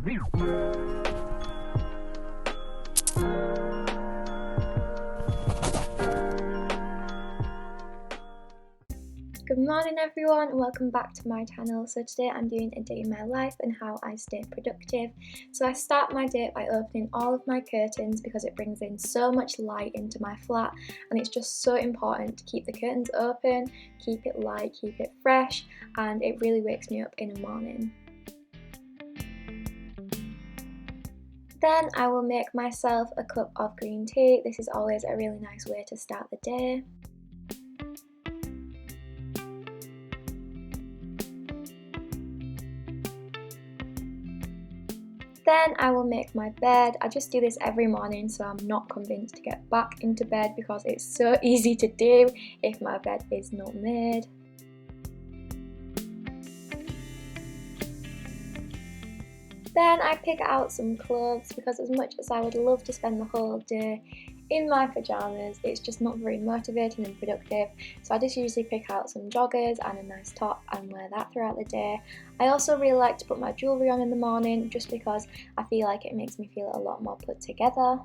Good morning everyone and welcome back to my channel. So today I'm doing a day in my life and how I stay productive. So I start my day by opening all of my curtains because it brings in so much light into my flat, and it's just so important to keep the curtains open, keep it light, keep it fresh, and it really wakes me up in the morning. Then I will make myself a cup of green tea. This is always a really nice way to start the day. Then I will make my bed. I just do this every morning, so I'm not convinced to get back into bed because it's so easy to do if my bed is not made. Then I pick out some clothes because as much as I would love to spend the whole day in my pyjamas, it's just not very motivating and productive, so I just usually pick out some joggers and a nice top and wear that throughout the day. I also really like to put my jewellery on in the morning just because I feel like it makes me feel a lot more put together.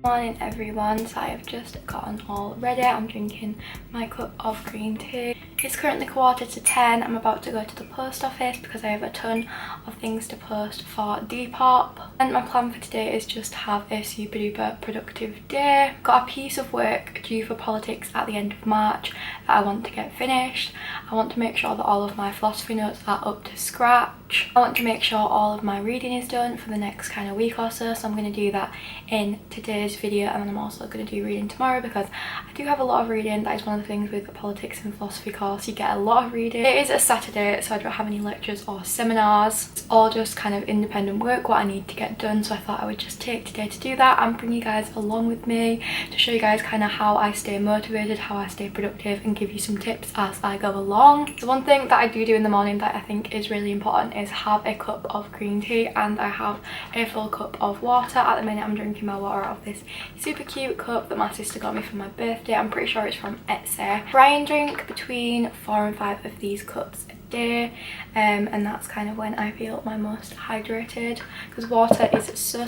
Morning everyone, so I have just gotten all ready. I'm drinking my cup of green tea. It's currently 10:15. I'm about to go to the post office because I have a ton of things to post for Depop. And my plan for today is just to have a super duper productive day. Got a piece of work due for politics at the end of March that I want to get finished. I want to make sure that all of my philosophy notes are up to scratch. I want to make sure all of my reading is done for the next kind of week or so, so I'm going to do that in today's video, and then I'm also going to do reading tomorrow because I do have a lot of reading. That is one of the things with the politics and philosophy course, you get a lot of reading. It is a Saturday, so I don't have any lectures or seminars. It's all just kind of independent work, what I need to get done, so I thought I would just take today to do that and bring you guys along with me to show you guys kind of how I stay motivated, how I stay productive, and give you some tips as I go along. So one thing that I do in the morning that I think is really important is have a cup of green tea, and I have a full cup of water. At the minute I'm drinking my water out of this super cute cup that my sister got me for my birthday. I'm pretty sure it's from Etsy. Try and drink between 4 and 5 of these cups a day, and that's kind of when I feel my most hydrated, because water is so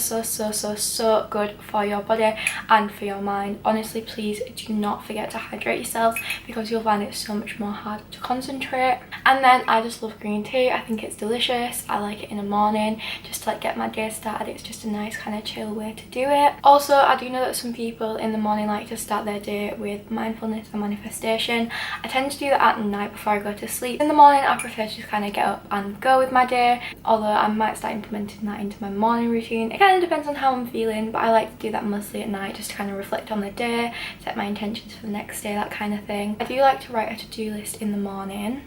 good for your body and for your mind. Honestly, please do not forget to hydrate yourself because you'll find it so much more hard to concentrate. And then I just love green tea. I think it's delicious. I like it in the morning just to like get my day started. It's just a nice kind of chill way to do it. Also, I do know that some people in the morning like to start their day with mindfulness and manifestation. I tend to do that at night before I go to sleep. In the morning I prefer to just kind of get up and go with my day, although I might start implementing that into my morning routine. It kind of depends on how I'm feeling, but I like to do that mostly at night just to kind of reflect on the day, set my intentions for the next day, that kind of thing. I do like to write a to-do list in the morning.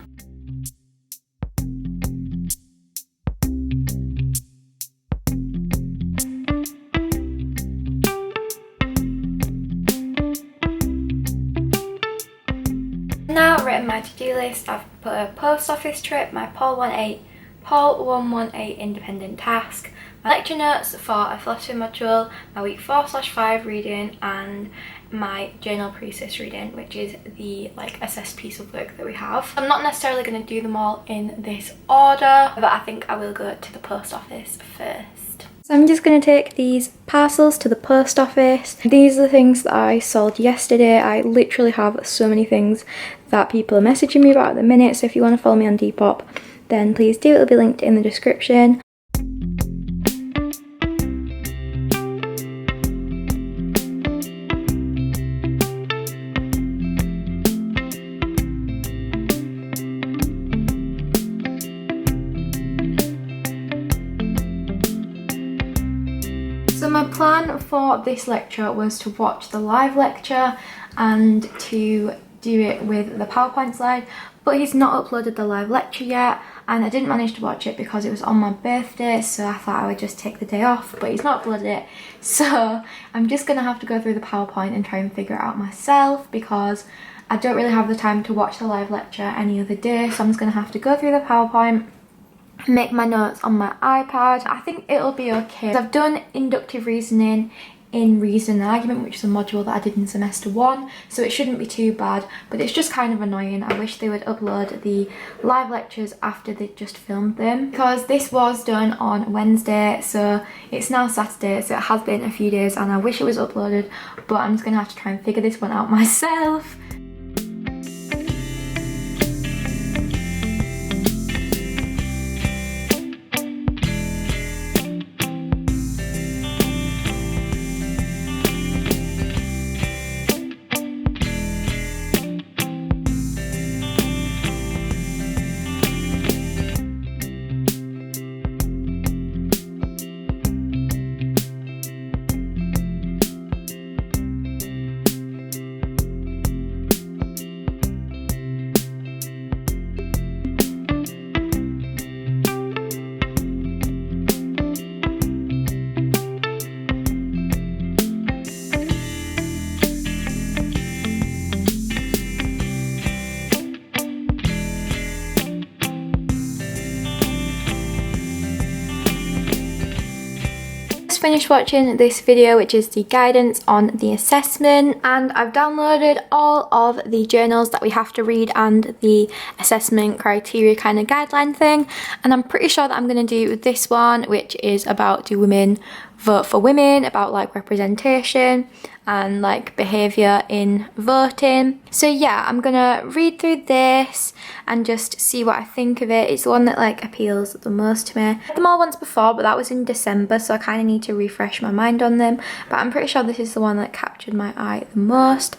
Now written my to-do list, I've put a post office trip, my Pol 118 independent task, my lecture notes for a philosophy module, my week 4/5 reading, and my journal pre-sis reading, which is the like assessed piece of work that we have. I'm not necessarily going to do them all in this order, but I think I will go to the post office first. So I'm just going to take these parcels to the post office. These are the things that I sold yesterday. I literally have so many things that people are messaging me about at the minute, so if you want to follow me on Depop, then please do. It'll be linked in the description. So my plan for this lecture was to watch the live lecture and to do it with the PowerPoint slide, but he's not uploaded the live lecture yet, and I didn't manage to watch it because it was on my birthday, so I thought I would just take the day off, but he's not uploaded it, so I'm just gonna have to go through the PowerPoint and try and figure it out myself because I don't really have the time to watch the live lecture any other day, so I'm just gonna have to go through the PowerPoint, make my notes on my iPad. I think it'll be okay. I've done inductive reasoning in Reason and Argument, which is a module that I did in semester 1, so it shouldn't be too bad, but it's just kind of annoying. I wish they would upload the live lectures after they just filmed them, because this was done on Wednesday, so it's now Saturday, so it has been a few days, and I wish it was uploaded, but I'm just gonna have to try and figure this one out myself. Finished watching this video, which is the guidance on the assessment, and I've downloaded all of the journals that we have to read and the assessment criteria kind of guideline thing, and I'm pretty sure that I'm going to do this one, which is about do women vote for women, about like representation and like behaviour in voting. So yeah, I'm gonna read through this and just see what I think of it. It's the one that like appeals the most to me. I've read them all once before, but that was in December, so I kind of need to refresh my mind on them, but I'm pretty sure this is the one that captured my eye the most.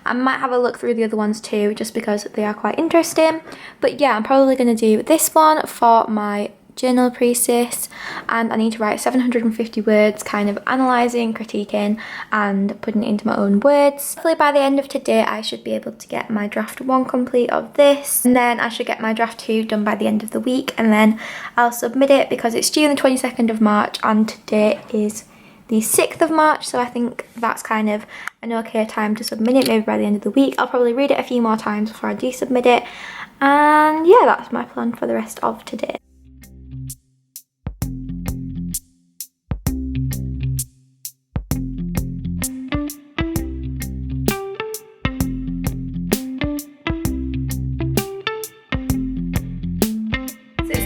I might have a look through the other ones too, just because they are quite interesting, but yeah, I'm probably going to do this one for my journal pre-sis, and I need to write 750 words, kind of analysing, critiquing and putting it into my own words. Hopefully by the end of today I should be able to get my draft 1 complete of this, and then I should get my draft 2 done by the end of the week, and then I'll submit it because it's due on the 22nd of March and today is the 6th of March, so I think that's kind of an okay time to submit it, maybe by the end of the week. I'll probably read it a few more times before I do submit it, and yeah, that's my plan for the rest of today.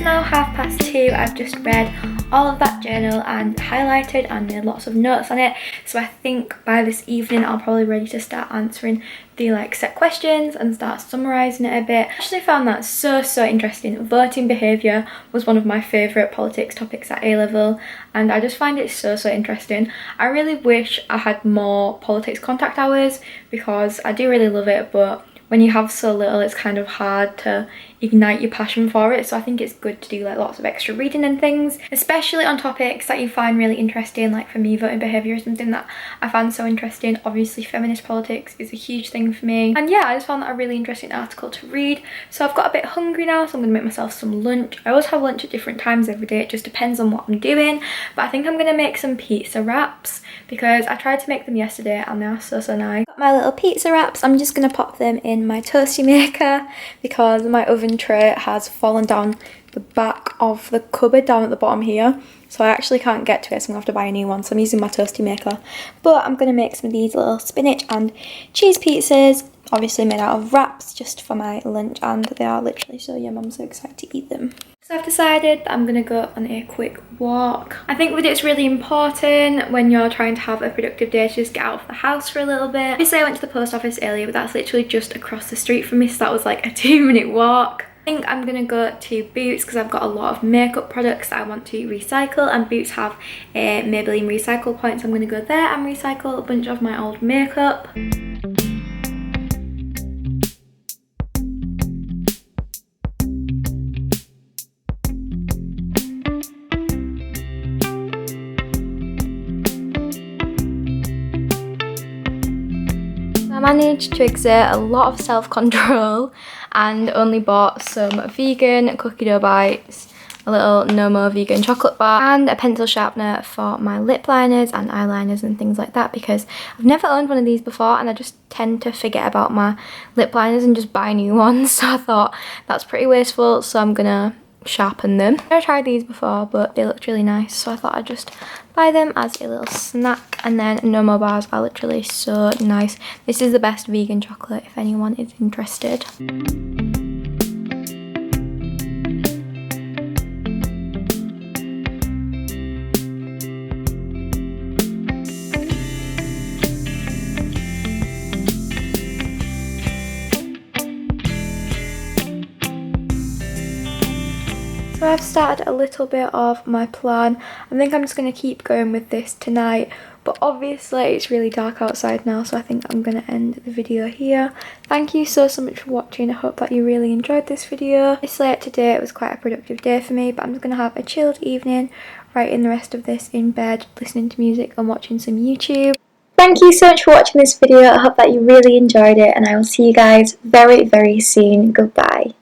Now 2:30. I've just read all of that journal and highlighted and made lots of notes on it, so I think by this evening I'll probably be ready to start answering the like set questions and start summarising it a bit. I actually found that so interesting. Voting behaviour was one of my favourite politics topics at A-level, and I just find it so interesting. I really wish I had more politics contact hours because I do really love it, but when you have so little it's kind of hard to ignite your passion for it, so I think it's good to do like lots of extra reading and things, especially on topics that you find really interesting. Like for me, voting behaviour is something that I found so interesting. Obviously feminist politics is a huge thing for me, and yeah, I just found that a really interesting article to read. So I've got a bit hungry now, so I'm going to make myself some lunch. I always have lunch at different times every day, it just depends on what I'm doing, but I think I'm going to make some pizza wraps because I tried to make them yesterday and they are so nice. Got my little pizza wraps. I'm just going to pop them in my toasty maker because my oven tray has fallen down the back of the cupboard down at the bottom here, so I actually can't get to it, so I'm gonna have to buy a new one, so I'm using my toasty maker. But I'm gonna make some of these little spinach and cheese pizzas, obviously made out of wraps, just for my lunch, and they are literally so yum. I'm so excited to eat them. So I've decided that I'm going to go on a quick walk. I think that it's really important when you're trying to have a productive day to just get out of the house for a little bit. Obviously I went to the post office earlier, but that's literally just across the street from me, so that was like a 2-minute walk. I think I'm going to go to Boots because I've got a lot of makeup products that I want to recycle, and Boots have a Maybelline recycle point, so I'm going to go there and recycle a bunch of my old makeup. I managed to exert a lot of self-control and only bought some vegan cookie dough bites, a little No More vegan chocolate bar, and a pencil sharpener for my lip liners and eyeliners and things like that, because I've never owned one of these before and I just tend to forget about my lip liners and just buy new ones, so I thought that's pretty wasteful, so I'm gonna sharpen them. I've never tried these before, but they looked really nice, so I thought I'd just buy them as a little snack. And then no more bars are literally so nice. This is the best vegan chocolate if anyone is interested. So I've started a little bit of my plan. I think I'm just going to keep going with this tonight, but obviously it's really dark outside now, so I think I'm going to end the video here. Thank you so much for watching. I hope that you really enjoyed this video. This late today, it was quite a productive day for me, but I'm just going to have a chilled evening, writing the rest of this in bed, listening to music and watching some YouTube. Thank you so much for watching this video. I hope that you really enjoyed it, and I will see you guys very, very soon. Goodbye.